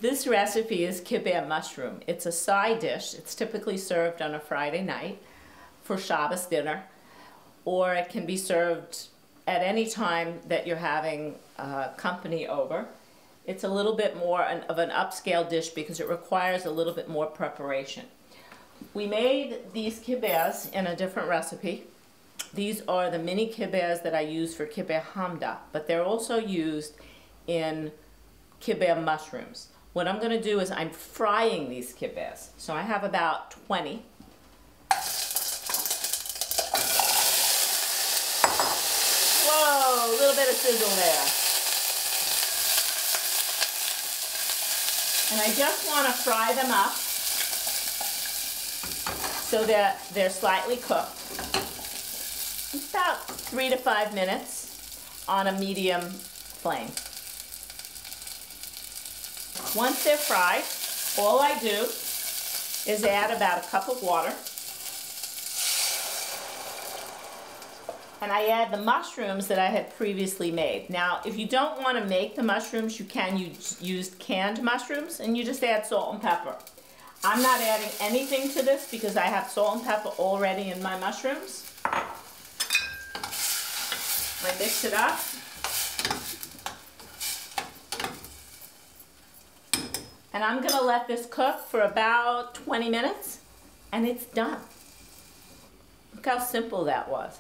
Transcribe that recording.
This recipe is kibbeh mushroom. It's a side dish. It's typically served on a Friday night for Shabbos dinner, or it can be served at any time that you're having company over. It's a little bit more of an upscale dish because it requires a little bit more preparation. We made these kibbehs in a different recipe. These are the mini kibbehs that I use for kibbeh homda, but they're also used in kibbeh mushrooms. What I'm going to do is I'm frying these kibbehs. So I have about 20. Whoa, a little bit of sizzle there. And I just want to fry them up so that they're slightly cooked. About 3 to 5 minutes on a medium flame. Once they're fried, all I do is add about a cup of water. And I add the mushrooms that I had previously made. Now, if you don't want to make the mushrooms, you can use canned mushrooms, and you just add salt and pepper. I'm not adding anything to this because I have salt and pepper already in my mushrooms. I mix it up. And I'm going to let this cook for about 20 minutes, and it's done. Look how simple that was.